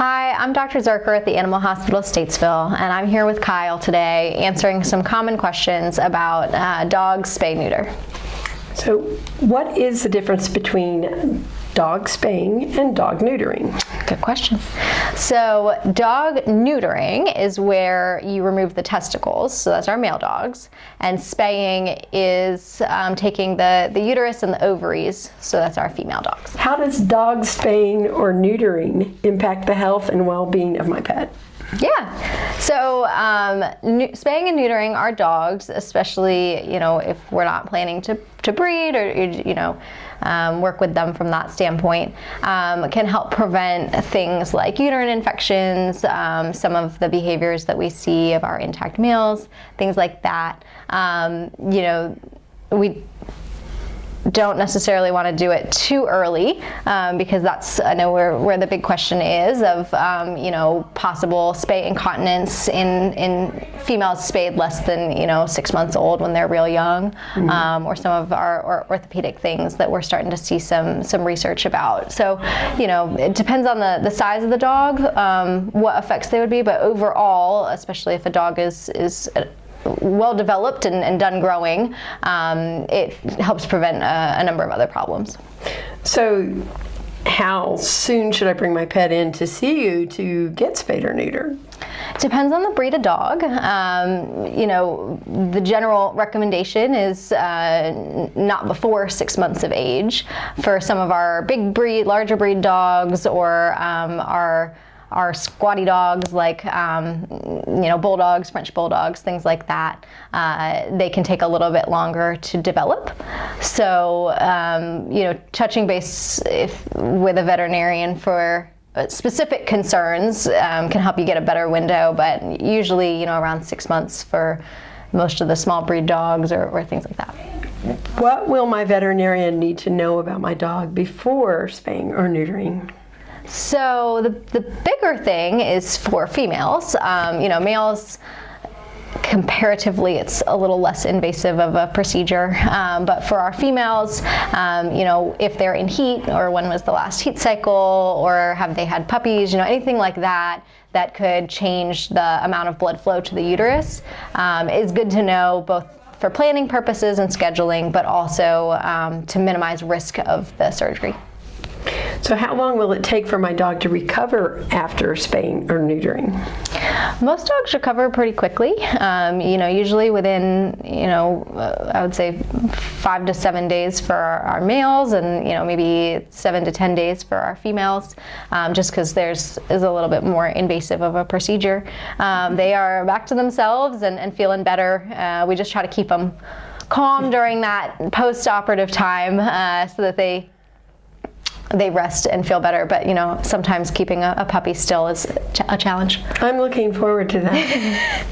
Hi, I'm Dr. Zuercher at the Animal Hospital Statesville, and I'm here with Kyle today answering some common questions about dogs spay neuter. So what is the difference between dog spaying and dog neutering? Good question. So dog neutering is where you remove the testicles, so that's our male dogs, and spaying is taking the uterus and the ovaries, so that's our female dogs. How does dog spaying or neutering impact the health and well-being of my pet? Yeah, so spaying and neutering our dogs, especially if we're not planning to breed or work with them from that standpoint, can help prevent things like uterine infections, some of the behaviors that we see of our intact males, things like that. We don't necessarily want to do it too early because that's, I know, where the big question is of possible spay incontinence in females spayed less than 6 months old when they're real young, or some of our orthopedic things that we're starting to see some research about. So it depends on the size of the dog, what effects they would be, but overall, especially if a dog is well developed and done growing, it helps prevent a number of other problems. So how soon should I bring my pet in to see you to get spayed or neutered? Depends on the breed of dog. The general recommendation is not before 6 months of age. For some of our big breed, larger breed dogs, or our squatty dogs like bulldogs, French bulldogs, things like that, they can take a little bit longer to develop. So touching base with a veterinarian for specific concerns can help you get a better window, but usually around 6 months for most of the small breed dogs or things like that. What will my veterinarian need to know about my dog before spaying or neutering? So the bigger thing is for females. Males, comparatively, it's a little less invasive of a procedure. But for our females, if they're in heat, or when was the last heat cycle, or have they had puppies, anything like that could change the amount of blood flow to the uterus, is good to know, both for planning purposes and scheduling, but also to minimize risk of the surgery. So how long will it take for my dog to recover after spaying or neutering? Most dogs recover pretty quickly. Usually within, I would say 5 to 7 days for our males, and maybe 7 to 10 days for our females, just because theirs is a little bit more invasive of a procedure. They are back to themselves and feeling better. We just try to keep them calm during that post-operative time so that they rest and feel better, but sometimes keeping a puppy still is a challenge. I'm looking forward to that.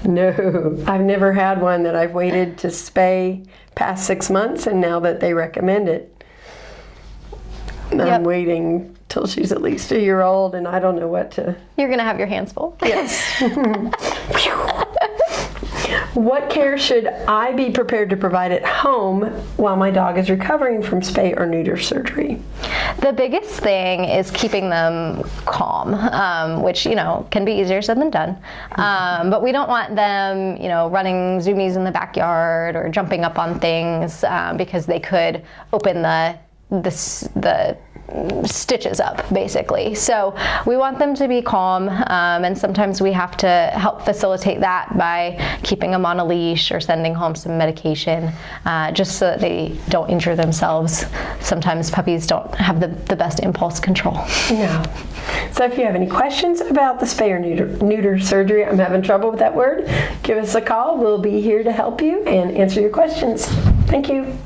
No, I've never had one that I've waited to spay past 6 months, and now that they recommend it, I'm waiting till she's at least a year old, and I don't know what to... You're gonna have your hands full. Yes. What care should I be prepared to provide at home while my dog is recovering from spay or neuter surgery? The biggest thing is keeping them calm, which can be easier said than done. But we don't want them, running zoomies in the backyard or jumping up on things because they could open the stitches up, basically. So we want them to be calm, and sometimes we have to help facilitate that by keeping them on a leash or sending home some medication, just so that they don't injure themselves. Sometimes puppies don't have the best impulse control. No. So if you have any questions about the spay or neuter surgery, I'm having trouble with that word, give us a call. We'll be here to help you and answer your questions. Thank you.